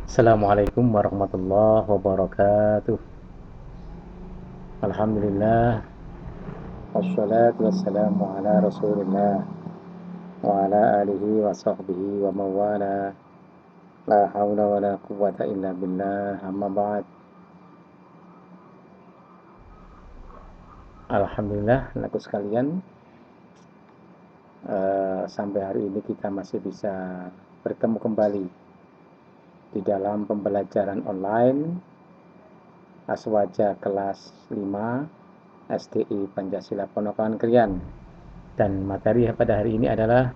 Assalamualaikum warahmatullahi wabarakatuh. Alhamdulillah, wassalatu wassalamu ala rasulillah wa ala alihi wa sahbihi wa mawala. La hawla wa la quwwata illa billah, amma ba'd. Alhamdulillah, anakku sekalian, sampai hari ini kita masih bisa bertemu kembali di dalam pembelajaran online Aswaja kelas 5 SDI Pancasila Ponokan Krian. Dan materi pada hari ini adalah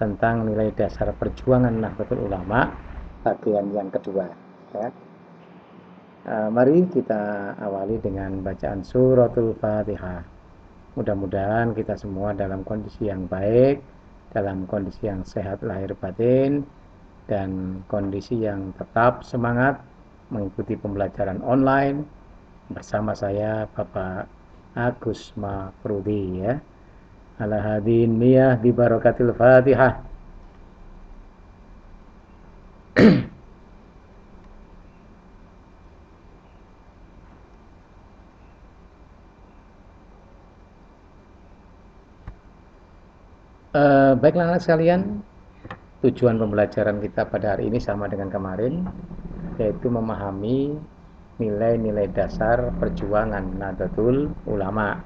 tentang nilai dasar perjuangan Nahdlatul Ulama bagian yang kedua, ya. Mari kita awali dengan bacaan suratul Fatihah. Mudah-mudahan kita semua dalam kondisi yang baik, dalam kondisi yang sehat lahir batin, dan kondisi yang tetap semangat mengikuti pembelajaran online bersama saya Bapak Agus Mafrudi, ya. Ala hadin niyah di barokatil Fatihah. Baiklah anak sekalian, tujuan pembelajaran kita pada hari ini sama dengan kemarin, yaitu memahami nilai-nilai dasar perjuangan Nahdlatul Ulama.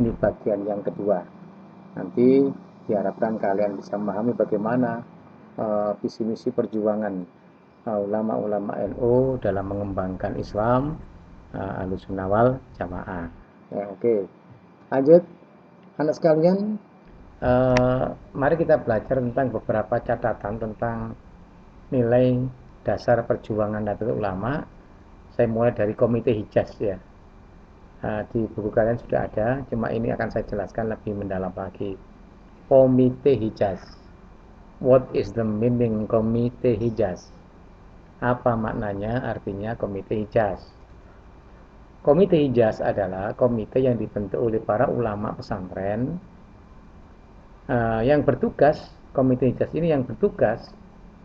Ini bagian yang kedua. Nanti diharapkan kalian bisa memahami bagaimana visi misi perjuangan ulama-ulama NU dalam mengembangkan Islam, Ahlussunnah wal Jamaah. Ya, oke. Lanjut, anak sekalian, mari kita belajar tentang beberapa catatan tentang nilai dasar perjuangan Nahdlatul Ulama. Saya mulai dari Komite Hijaz, ya. Di buku kalian sudah ada, cuma ini akan saya jelaskan lebih mendalam lagi. Komite Hijaz. What is the meaning Komite Hijaz? Apa maknanya, artinya Komite Hijaz? Komite Hijaz adalah komite yang dibentuk oleh para ulama pesantren yang bertugas, Komite Hijaz ini yang bertugas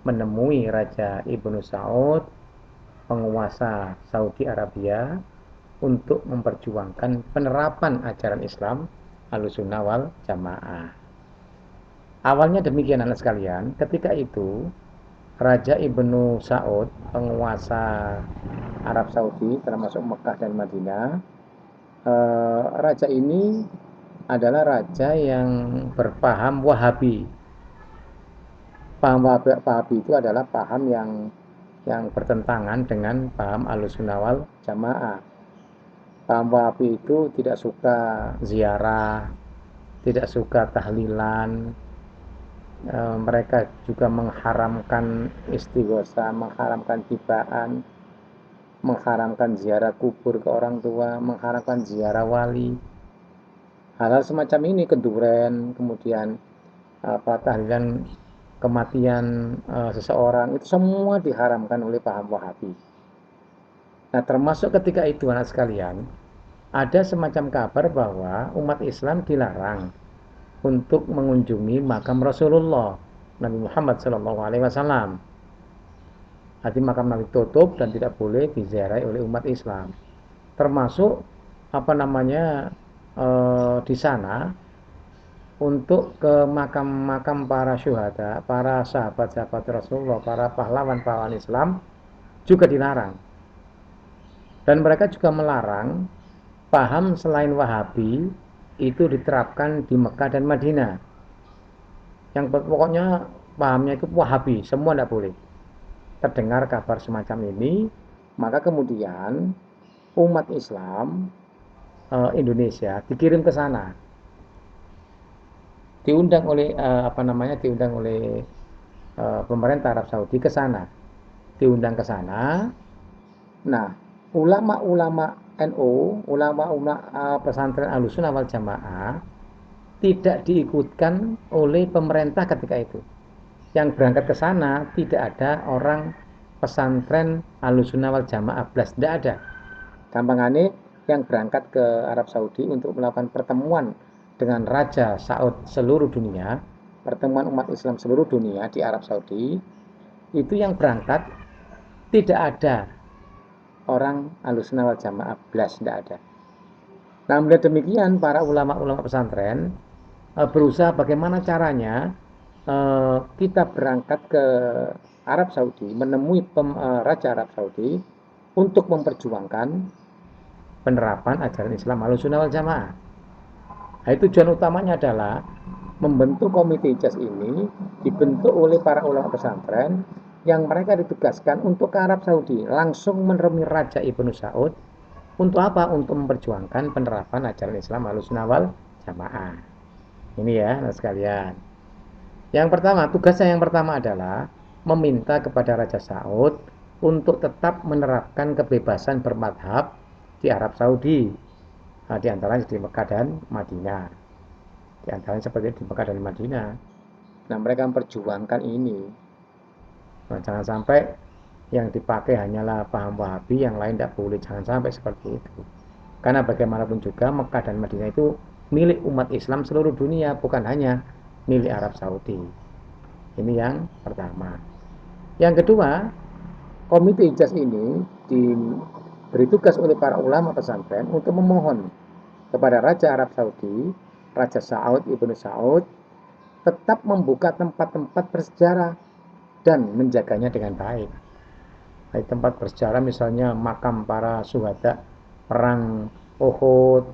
menemui Raja Ibnu Saud, penguasa Saudi Arabia, untuk memperjuangkan penerapan ajaran Islam Ahlussunnah wal Jamaah. Awalnya demikian anak sekalian, ketika itu Raja Ibnu Saud, penguasa Arab Saudi termasuk Mekah dan Madinah, raja ini adalah raja yang berpaham Wahabi. Paham Wahabi itu adalah paham yang bertentangan dengan paham Ahlussunnah wal Jamaah. Paham Wahabi itu tidak suka ziarah, tidak suka tahlilan. Mereka juga mengharamkan istighosa, mengharamkan tibaan, mengharamkan ziarah kubur ke orang tua, mengharamkan ziarah wali. Hal-hal semacam ini, keduren, kemudian tahlilan kematian seseorang, itu semua diharamkan oleh paham Wahabi. Nah, termasuk ketika itu anak sekalian, ada semacam kabar bahwa umat Islam dilarang untuk mengunjungi makam Rasulullah Nabi Muhammad SAW. Arti makam Nabi tutup dan tidak boleh diziarahi oleh umat Islam. Termasuk di sana untuk ke makam-makam para syuhada, para sahabat-sahabat Rasulullah, para pahlawan-pahlawan Islam juga dilarang. Dan mereka juga melarang paham selain Wahabi itu diterapkan di Mekah dan Madinah. Yang pokoknya pahamnya itu Wahabi, semua tidak boleh. Terdengar kabar semacam ini, maka kemudian umat Islam Indonesia dikirim ke sana, diundang oleh pemerintah Arab Saudi ke sana, diundang ke sana. Nah, ulama-ulama NU, ulama-ulama pesantren Ahlussunnah wal Jamaah tidak diikutkan oleh pemerintah ketika itu. Yang berangkat ke sana tidak ada orang pesantren Ahlussunnah wal Jamaah belas, tidak ada. Gampangannya yang berangkat ke Arab Saudi untuk melakukan pertemuan dengan Raja Saud seluruh dunia, pertemuan umat Islam seluruh dunia di Arab Saudi, itu yang berangkat Tidak ada orang Ahlussunnah wal Jamaah belas, tidak ada. Namun demikian para ulama-ulama pesantren berusaha bagaimana caranya kita berangkat ke Arab Saudi, menemui Raja Arab Saudi untuk memperjuangkan penerapan ajaran Islam Ahlussunnah wal Jamaah. Nah, tujuan utamanya adalah membentuk komite ijaz ini dibentuk oleh para ulama pesantren yang mereka ditugaskan untuk ke Arab Saudi, langsung menemui Raja Ibnu Saud. Untuk apa? Untuk memperjuangkan penerapan ajaran Islam Ahlussunnah wal Jamaah. Ini ya, sekalian. Yang pertama, tugasnya yang pertama adalah meminta kepada Raja Saud untuk tetap menerapkan kebebasan bermadhab di Arab Saudi. Nah, di antaranya di Mekah dan Madinah. Di antaranya seperti di Mekah dan Madinah. Nah, mereka memperjuangkan ini. Nah, jangan sampai yang dipakai hanyalah paham Wahabi, yang lain tidak boleh. Jangan sampai seperti itu. Karena bagaimanapun juga Mekah dan Madinah itu milik umat Islam seluruh dunia, bukan hanya milik Arab Saudi. Ini yang pertama. Yang kedua, komite ijaz ini diberi tugas oleh para ulama pesantren untuk memohon kepada Raja Arab Saudi, Raja Saud Ibnu Saud, tetap membuka tempat-tempat bersejarah dan menjaganya dengan baik. Baik tempat bersejarah misalnya makam para syuhada perang Uhud,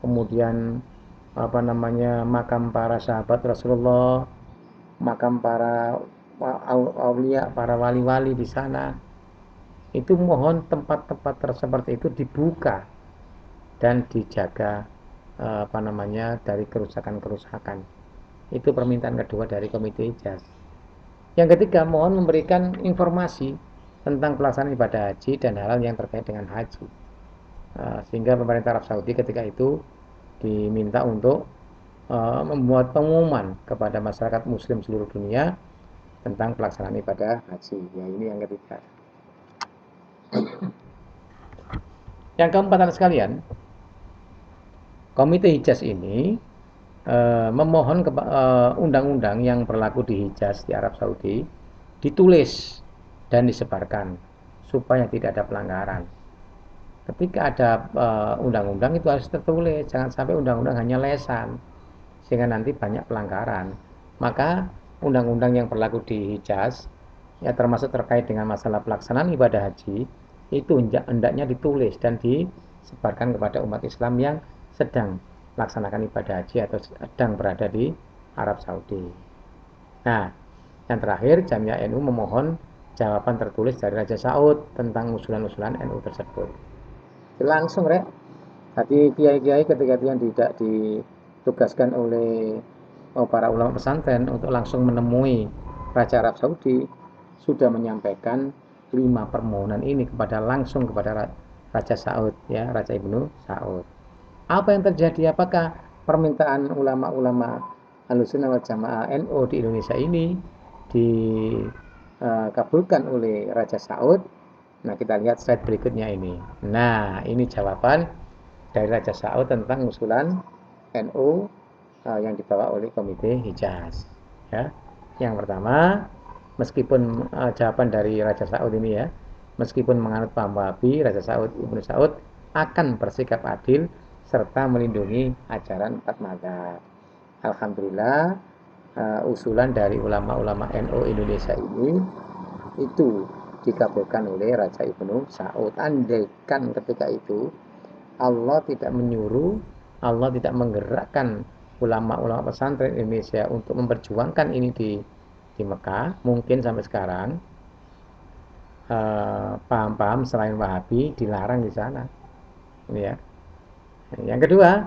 kemudian makam para sahabat Rasulullah, makam para aulia, para wali-wali di sana. Itu mohon tempat-tempat seperti itu dibuka dan dijaga dari kerusakan-kerusakan. Itu permintaan kedua dari komite ijaz. Yang ketiga, mohon memberikan informasi tentang pelaksanaan ibadah haji dan hal-hal yang terkait dengan haji. Sehingga pemerintah Arab Saudi ketika itu diminta untuk membuat pengumuman kepada masyarakat muslim seluruh dunia tentang pelaksanaan ibadah haji. Ya, ini yang ketiga. Yang keempat, anak sekalian, komite Hijaz ini memohon undang-undang yang berlaku di Hijaz di Arab Saudi ditulis dan disebarkan supaya tidak ada pelanggaran. Ketika ada undang-undang itu harus tertulis, jangan sampai undang-undang hanya lesan sehingga nanti banyak pelanggaran. Maka undang-undang yang berlaku di Hijaz ya termasuk terkait dengan masalah pelaksanaan ibadah haji itu hendaknya ditulis dan disebarkan kepada umat Islam yang sedang melaksanakan ibadah haji atau sedang berada di Arab Saudi. Nah, yang terakhir, Jamiah NU memohon jawaban tertulis dari Raja Saud tentang usulan-usulan NU tersebut. Langsung rek, tadi kiai-kiai ketika yang tidak ditugaskan oleh para ulama pesantren untuk langsung menemui Raja Arab Saudi sudah menyampaikan 5 permohonan ini langsung kepada Raja Saud, ya, Raja Ibnu Saud. Apa yang terjadi? Apakah permintaan ulama-ulama Ahlussunnah wal Jamaah NU di Indonesia ini dikabulkan oleh Raja Saud? Nah, kita lihat slide berikutnya ini. Nah, ini jawaban dari Raja Saud tentang usulan NU yang dibawa oleh Komite Hijaz. Ya. Yang pertama, meskipun jawaban dari Raja Saud ini ya, meskipun menganut paham Wahabi, Raja Saud Ibnu Saud akan bersikap adil serta melindungi ajaran empat mazhab. Alhamdulillah, usulan dari ulama-ulama NU Indonesia ini itu dikabulkan oleh Raja Ibnu Saud. Andaikan ketika itu Allah tidak menyuruh, Allah tidak menggerakkan ulama-ulama pesantren Indonesia untuk memperjuangkan ini di Mekah, mungkin sampai sekarang paham-paham selain Wahabi dilarang di sana. Ini ya. Yang kedua,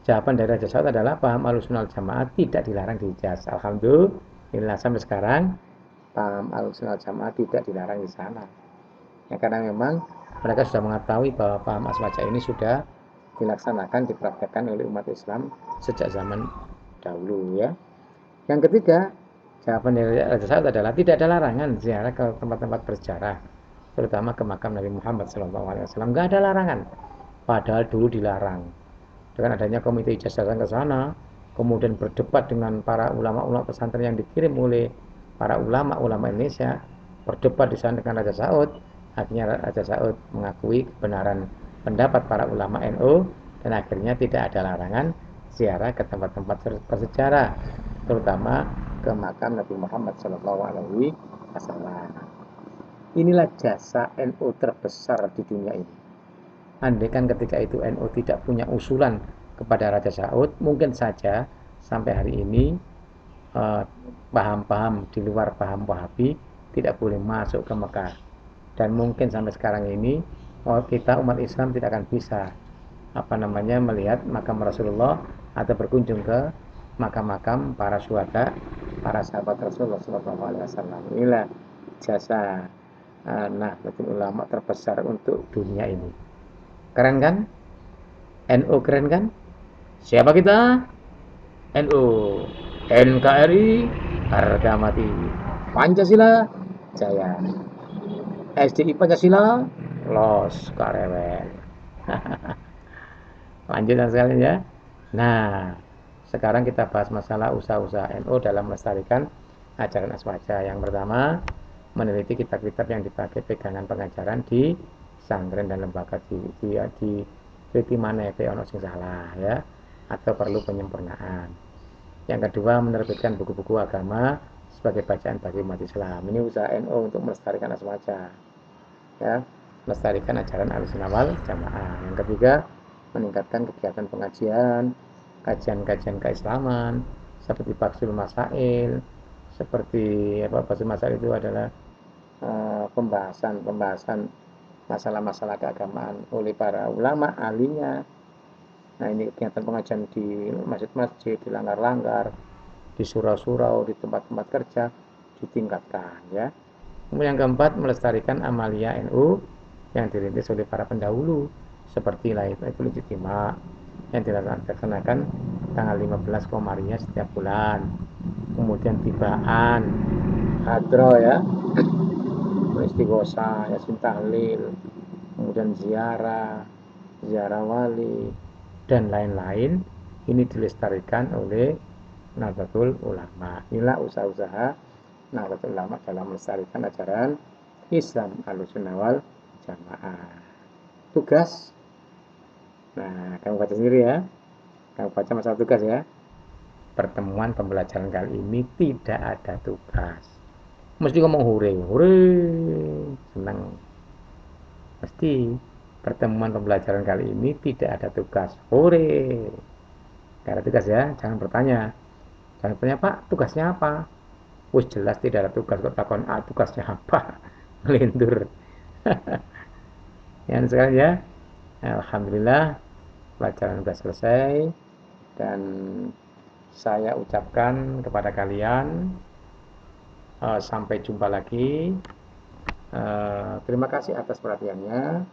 jawaban dari Raja Saud adalah paham Ahlussunnah wal Jamaah tidak dilarang di Hijaz. Alhamdulillah sampai sekarang paham Ahlussunnah wal Jamaah tidak dilarang di sana. Ya, karena memang mereka sudah mengetahui bahwa paham aswaja ini sudah dilaksanakan, dipraktekkan oleh umat Islam sejak zaman dahulu ya. Yang ketiga, jawaban dari Raja Saud adalah tidak ada larangan ziarah ke tempat-tempat bersejarah, terutama ke makam Nabi Muhammad SAW. Nggak ada larangan. Padahal dulu dilarang. Dengan adanya komite ijaz datang ke sana, kemudian berdebat dengan para ulama-ulama pesantren yang dikirim oleh para ulama-ulama Indonesia, berdebat di sana dengan Raja Saud. Akhirnya Raja Saud mengakui kebenaran pendapat para ulama NU dan akhirnya tidak ada larangan ziarah ke tempat-tempat bersejarah, terutama ke makam Nabi Muhammad SAW. Inilah jasa NU terbesar di dunia ini. Andaikan ketika itu NU tidak punya usulan kepada Raja Saud, mungkin saja sampai hari ini paham-paham di luar paham Wahabi tidak boleh masuk ke Mekah. Dan mungkin sampai sekarang ini kita umat Islam tidak akan bisa melihat makam Rasulullah atau berkunjung ke makam-makam para syuhada, para sahabat Rasulullah SAW. Inilah jasa Nahdlatul Ulama terbesar untuk dunia ini. Keren kan? NU keren kan? Siapa kita? NU, NKRI, harga mati. Pancasila jaya. SDI Pancasila los karewel. Lanjut sekalian ya. Nah, sekarang kita bahas masalah usaha-usaha NU dalam melestarikan ajaran aswaja. Yang pertama, meneliti kitab-kitab yang dipakai pegangan pengajaran di pesantren dan lembaga di mana ya ono sing salah ya atau perlu penyempurnaan. Yang kedua, menerbitkan buku-buku agama sebagai bacaan bagi umat Islam. Ini usaha NU untuk melestarikan aswaja ya, melestarikan ajaran Ahlussunnah wal Jamaah. Yang ketiga, meningkatkan kegiatan pengajian, kajian-kajian keislaman seperti Basul Masail, seperti Basul Masail itu adalah pembahasan masalah-masalah keagamaan oleh para ulama ahlinya. Nah, ini kegiatan pengajian di masjid-masjid, di langgar-langgar, di surau-surau, di tempat-tempat kerja ditingkatkan ya. Kemudian yang keempat, melestarikan amalia NU yang dirintis oleh para pendahulu seperti Lailatul Ijtima yang dilaksanakan tanggal 15 Komariah setiap bulan. Kemudian tibaan, hadro ya, istighosa, yasin tahlil, kemudian ziarah wali dan lain-lain. Ini dilestarikan oleh Nahdlatul Ulama. Inilah usaha-usaha Nahdlatul Ulama dalam melestarikan ajaran Islam Ahlussunnah wal Jamaah. Tugas, nah kamu baca sendiri ya, kamu baca masalah tugas ya. Pertemuan pembelajaran kali ini tidak ada tugas. Mesti ngomong hore, hore, senang. Mesti pertemuan pembelajaran kali ini tidak ada tugas, hore. Tidak ada tugas ya, jangan bertanya. Jangan bertanya, Pak, tugasnya apa? Wih, jelas tidak ada tugas, kok takon tugasnya apa? Melindur. Ya, sekarang ya, alhamdulillah pelajaran sudah selesai dan saya ucapkan kepada kalian sampai jumpa lagi. Terima kasih atas perhatiannya.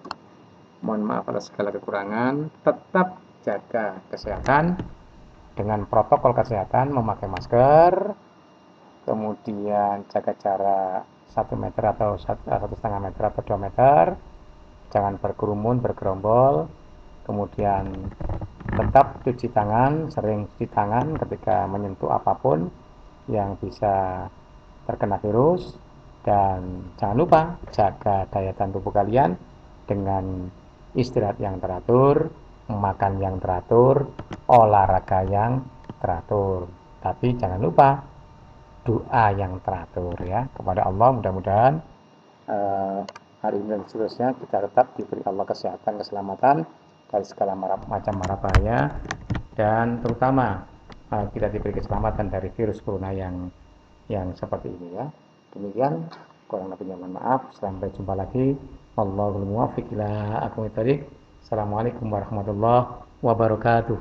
Mohon maaf atas segala kekurangan. Tetap jaga kesehatan dengan protokol kesehatan, memakai masker, kemudian jaga jarak 1 meter atau 1,5 meter atau 2 meter, jangan berkerumun, bergerombol, kemudian tetap cuci tangan, sering cuci tangan ketika menyentuh apapun yang bisa terkena virus, dan jangan lupa jaga daya tahan tubuh kalian dengan istirahat yang teratur, makan yang teratur, olahraga yang teratur. Tapi jangan lupa doa yang teratur ya kepada Allah. Mudah-mudahan hari ini dan seterusnya kita tetap diberi Allah kesehatan, keselamatan dari segala macam mara bahaya, dan terutama kita diberi keselamatan dari virus corona yang seperti ini ya. Demikian, kurang lebihnya mohon maaf. Sampai jumpa lagi. Wallahul muwaffiq ila aqwamit thoriq. Assalamualaikum warahmatullahi wabarakatuh.